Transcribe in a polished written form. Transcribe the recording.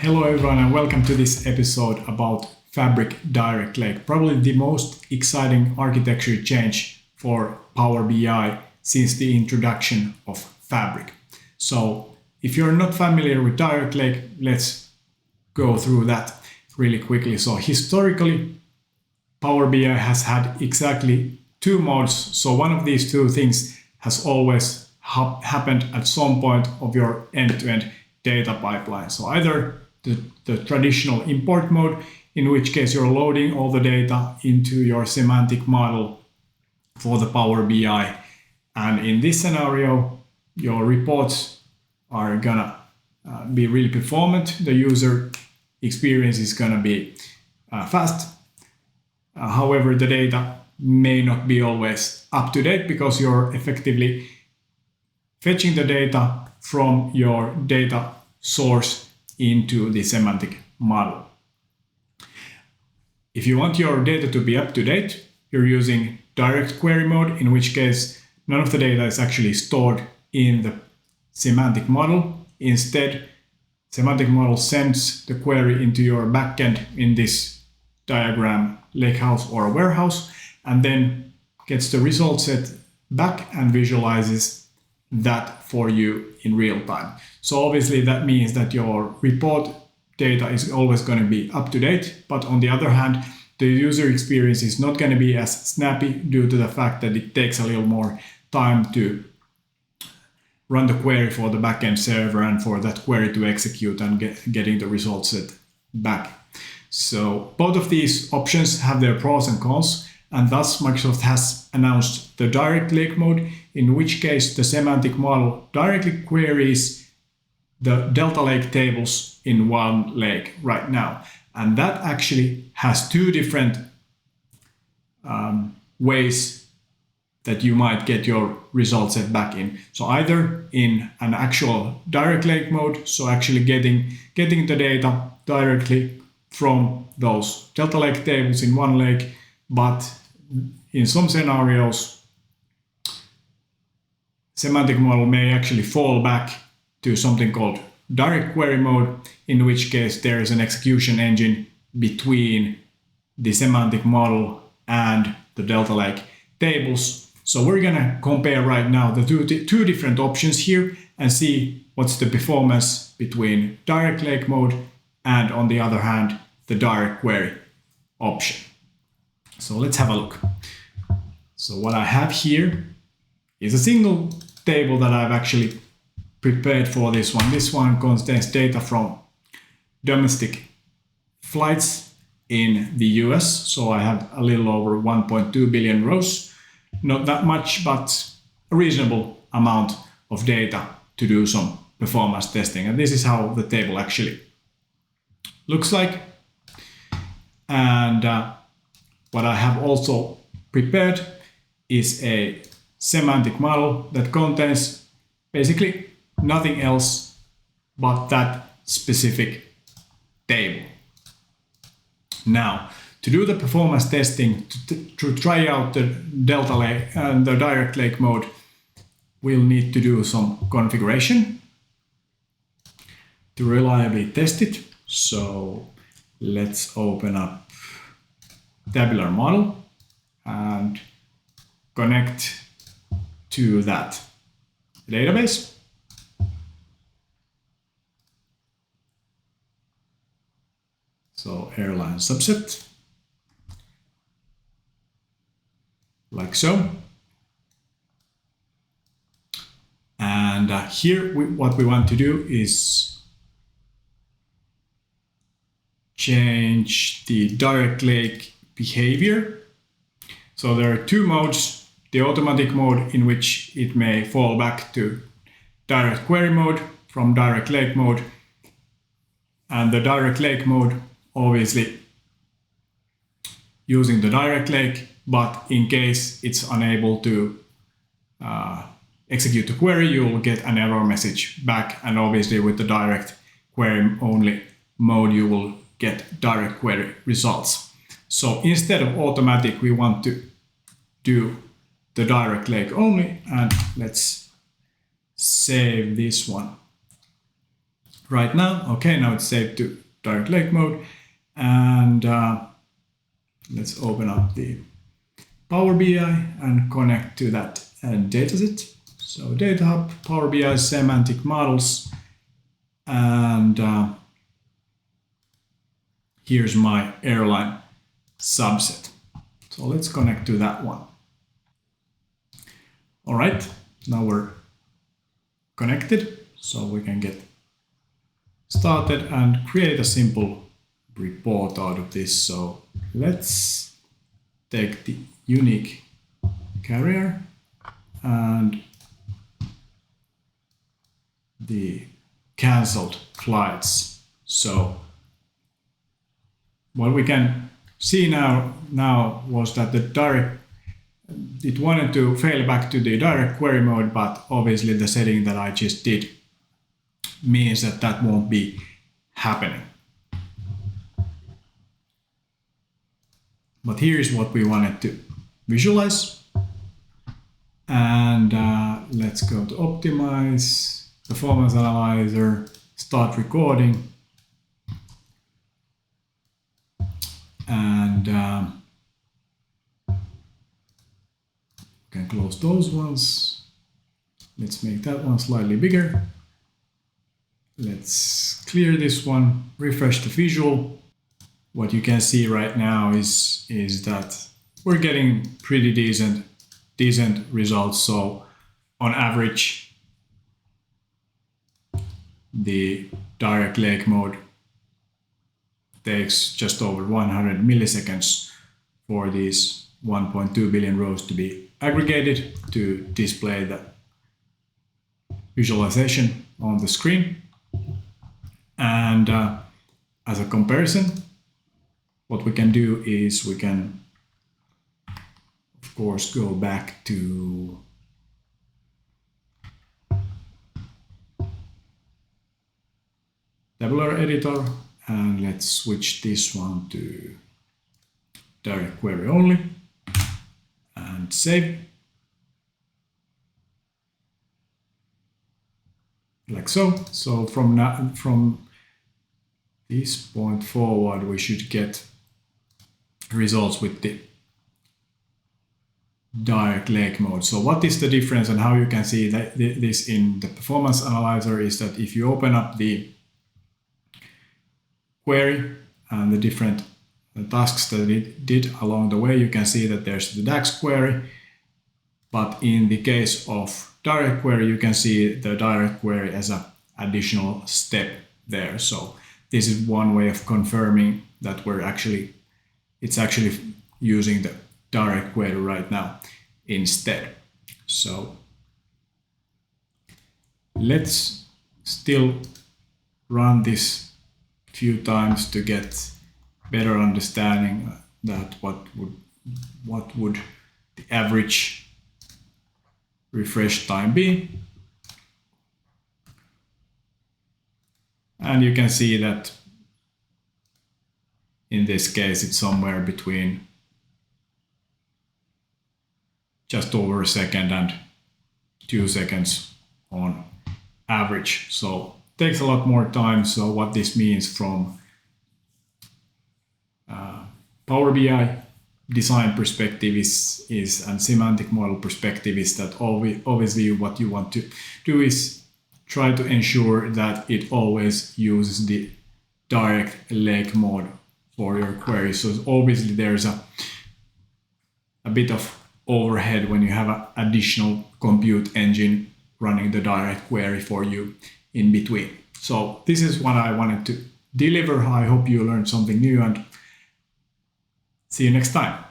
Hello everyone and welcome to this episode about Fabric DirectLake, probably the most exciting architecture change for Power BI since the introduction of Fabric. So if you're not familiar with DirectLake, let's go through that really quickly. So historically, Power BI has had exactly two modes. So one of these two things has always happened at some point of your end-to-end data pipeline. So either the traditional import mode, in which case you're loading all the data into your semantic model for the Power BI. And in this scenario, your reports are gonna be really performant. The user experience is gonna be fast. However, the data may not be always up to date because you're effectively fetching the data from your data source into the semantic model. If you want your data to be up to date, you're using DirectQuery mode, in which case none of the data is actually stored in the semantic model. Instead, semantic model sends the query into your backend in this diagram, lakehouse or warehouse, and then gets the result set back and visualizes that for you in real time. So obviously that means that your report data is always going to be up to date, but on the other hand, the user experience is not going to be as snappy due to the fact that it takes a little more time to run the query for the backend server and for that query to execute and getting the result set back. So both of these options have their pros and cons, and thus Microsoft has announced the DirectLake mode, in which case the semantic model directly queries the Delta Lake tables in one lake right now. And that actually has two different ways that you might get your results set back in. So either in an actual DirectLake mode, so actually getting the data directly from those Delta Lake tables in one lake, but in some scenarios, semantic model may actually fall back to something called DirectQuery mode, in which case there is an execution engine between the semantic model and the Delta Lake tables. So we're gonna compare right now the two different options here and see what's the performance between DirectLake mode and, on the other hand, the DirectQuery option. So let's have a look. So what I have here is a single table that I've actually prepared for this one. This one contains data from domestic flights in the US. So I have a little over 1.2 billion rows. Not that much, but a reasonable amount of data to do some performance testing. And this is how the table actually looks like. And what I have also prepared is a semantic model that contains basically nothing else but that specific table. Now, to do the performance testing, to try out the Delta Lake and the DirectLake mode, we'll need to do some configuration to reliably test it. So let's open up tabular model and connect to that database. So airline subset, like so. And here what we want to do is change the DirectLake behavior. So there are two modes: the automatic mode, in which it may fall back to DirectQuery mode from DirectLake mode, and the DirectLake mode obviously using the DirectLake, but in case it's unable to execute the query, you will get an error message back, and obviously with the DirectQuery only mode you will get DirectQuery results. So instead of automatic, we want to do the DirectLake only, and let's save this one right now. Okay, now it's saved to DirectLake mode. And let's open up the Power BI and connect to that dataset. So Data Hub, Power BI, semantic models, and here's my airline subset. So let's connect to that one. All right, now we're connected, so we can get started and create a simple report out of this. So let's take the unique carrier and the cancelled flights. So what we can see now was that it wanted to fail back to the direct query mode, but obviously the setting that I just did means that that won't be happening. But here's what we wanted to visualize. And let's go to optimize, performance analyzer, start recording. And can close those ones. Let's make that one slightly bigger. Let's clear this one, refresh the visual. What you can see right now is that we're getting pretty decent results. So on average, the DirectLake mode takes just over 100 milliseconds for these 1.2 billion rows to be aggregated to display the visualization on the screen. And as a comparison, what we can do is we can, of course, go back to tabular editor, and let's switch this one to DirectQuery only and save. Like so. So from this point forward, we should get results with the DirectLake mode. So what is the difference and how you can see that this in the performance analyzer is that if you open up the query and the different tasks that it did along the way, you can see that there's the DAX query. But in the case of DirectQuery, you can see the DirectQuery as an additional step there. So this is one way of confirming that it's actually using the DirectQuery right now instead. So let's still run this a few times to get better understanding that what would the average refresh time be. And you can see that in this case it's somewhere between just over a second and 2 seconds on average. So it takes a lot more time. So what this means from Power BI design perspective is and semantic model perspective is that obviously what you want to do is try to ensure that it always uses the DirectLake mode for your query. So obviously there's a bit of overhead when you have an additional compute engine running the DirectQuery for you in between. So this is what I wanted to deliver. I hope you learned something new and see you next time.